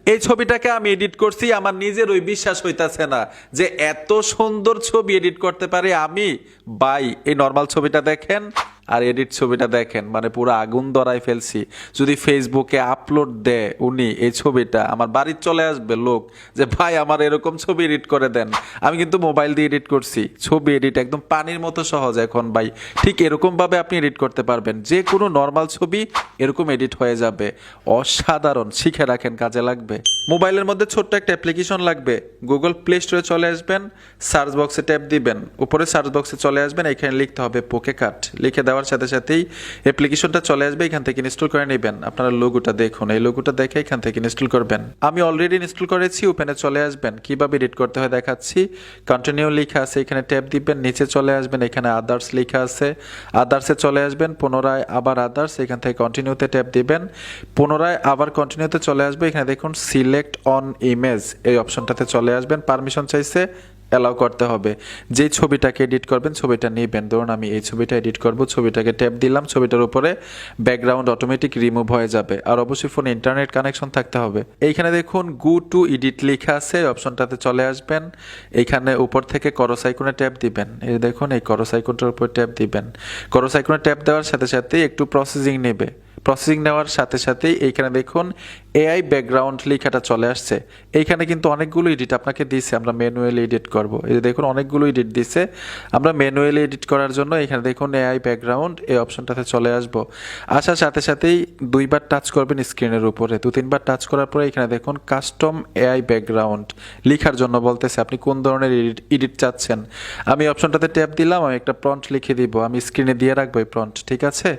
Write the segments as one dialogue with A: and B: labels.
A: এই ছবিটাকে আমি এডিট করছি, আমার নিজের ওই বিশ্বাস হইতাছে না যে এত সুন্দর ছবি এডিট করতে পারি আমি। ভাই এই নর্মাল ছবিটা দেখেন আর এডিট ছবিটা দেখেন, মানে পুরো আগুন ধরায় ফেলছি। যদি ফেসবুকে আপলোড দেয় উনি এই ছবিটা, আমার বাড়ির চলে আসবে লোক যে ভাই আমার এরকম ছবি এডিট করে দেন। আমি কিন্তু মোবাইল দিয়ে এডিট করছি, ছবি এডিট একদম পানির মতো সহজ এখন ভাই। ঠিক এরকম ভাবে আপনি এডিট করতে পারবেন, যে কোনো নর্মাল ছবি এরকম এডিট হয়ে যাবে। অসাধারণ, শিখে রাখেন, কাজে লাগবে। মোবাইলের মধ্যে ছোট্ট একটা অ্যাপ্লিকেশন লাগবে। গুগল প্লে স্টোরে চলে আসবেন, সার্চ বক্সে ট্যাপ দিবেন, উপরে সার্চ বক্সে চলে আসবেন, এখানে লিখতে হবে পোকে কাট। লিখে দেওয়ার সাথে সাথেই অ্যাপ্লিকেশনটা চলে আসবে, এখান থেকে ইনস্টল করে নেবেন। আপনারা লোগোটা দেখুন, এই লোগোটা দেখে এখান থেকে ইনস্টল করবেন। আমি অলরেডি ইনস্টল করেছি, ওপেনে চলে আসবেন। কিভাবে এডিট করতে হয় দেখাচ্ছি। কন্টিনিউ লেখা আছে, এখানে ট্যাপ দিবেন, নিচে চলে আসবেন, এখানে আদার্স লেখা আছে, আদার্সে চলে আসবেন, পুনরায় আবার আদার্স, এখান থেকে কন্টিনিউতে ট্যাপ দিবেন, পুনরায় আবার কন্টিনিউতে চলে আসবে। এখানে দেখুন সিলেক্ট অন ইমেজ, এই অপশনটাতে চলে আসবেন। পারমিশন চাইছে, অ্যালাউ করতে হবে। যেই ছবিটাকে এডিট করবেন ছবিটা নেবেন, ধরুন আমি এই ছবিটা এডিট করব, ছবিটাকে ট্যাপ দিলাম, ছবিটার উপরে ব্যাকগ্রাউন্ড অটোমেটিক রিমুভ হয়ে যাবে। আর অবশ্যই ফোনে ইন্টারনেট কানেকশন থাকতে হবে। এইখানে দেখুন গো টু এডিট লেখা আছে, অপশনটাতে চলে আসবেন। এইখানে উপর থেকে করস আইকনে ট্যাপ দিবেন, এই দেখুন এই করস আইকনটার উপর ট্যাপ দিবেন। করস আইকনে ট্যাপ দেওয়ার সাথে সাথে একটু প্রসেসিং নেবে। প্রসেসিং নেওয়ার সাথে সাথেই এইখানে দেখুন এআই ব্যাকগ্রাউন্ড লেখাটা চলে আসছে। এইখানে কিন্তু অনেকগুলো এডিট আপনাকে দিছে, আমরা ম্যানুয়ালি এডিট করব। এই যে দেখুন অনেকগুলো এডিট দিছে, আমরা ম্যানুয়ালি এডিট করার জন্য এখানে দেখুন এআই ব্যাকগ্রাউন্ড এই অপশনটাতে চলে আসবো। আসার সাথে সাথেই দুইবার টাচ করবেন স্ক্রিনের উপরে, দু তিনবার টাচ করার পরে এখানে দেখুন কাস্টম এআই ব্যাকগ্রাউন্ড লেখার জন্য বলতেছে আপনি কোন ধরনের এডিট চাচ্ছেন। আমি অপশনটাতে ট্যাপ দিলাম, আমি একটা প্রম্পট লিখে দিব, আমি স্ক্রিনে দিয়ে রাখবো এই প্রম্পট, ঠিক আছে।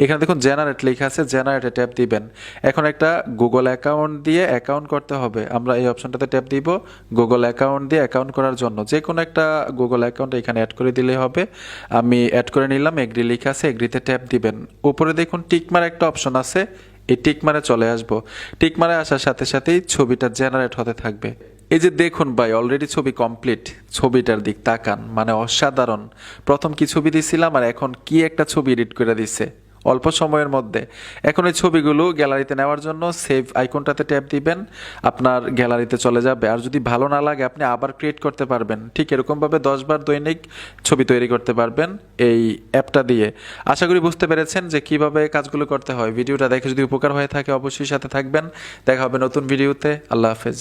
A: এখানে দেখুন জেনারেট লেখা আছে, জেনারেটে ট্যাপ দিবেন। এখন একটা গুগল অ্যাকাউন্ট দিয়ে অ্যাকাউন্ট করতে হবে, আমরা এই অপশনটাতে ট্যাপ দিব। গুগল অ্যাকাউন্ট দিয়ে অ্যাকাউন্ট করার জন্য যে কোনো একটা গুগল অ্যাকাউন্ট এখানে অ্যাড করে দিলেই হবে। আমি অ্যাড করে নিলাম, এগ্রি লেখা আছে, এগ্রিতে ট্যাপ দিবেন। উপরে দেখুন টিকমার একটা অপশন আছে, এই টিকমারে চলে আসবো। টিকমারে আসার সাথে সাথেই ছবিটা জেনারেট হতে থাকবে। এই যে দেখুন ভাই অলরেডি ছবি কমপ্লিট, ছবিটার দিক তাকান, মানে অসাধারণ। প্রথম কি ছবি দিছিলাম আর এখন কি একটা ছবি এডিট করে দিছে অল্প সময়ের মধ্যে। এখন এই ছবিগুলো গ্যালারিতে নেওয়ার জন্য সেভ আইকনটাতে ট্যাপ দিবেন, আপনার গ্যালারিতে চলে যাবে। আর যদি ভালো না লাগে আপনি আবার ক্রিয়েট করতে পারবেন। ঠিক এরকমভাবে 10 বার দৈনিক ছবি তৈরি করতে পারবেন এই অ্যাপটা দিয়ে। আশা করি বুঝতে পেরেছেন যে কিভাবে কাজগুলো করতে হয়। ভিডিওটা দেখে যদি উপকার হয়ে থাকে অবশ্যই সাথে থাকবেন। দেখা হবে নতুন ভিডিওতে। আল্লাহ হাফেজ।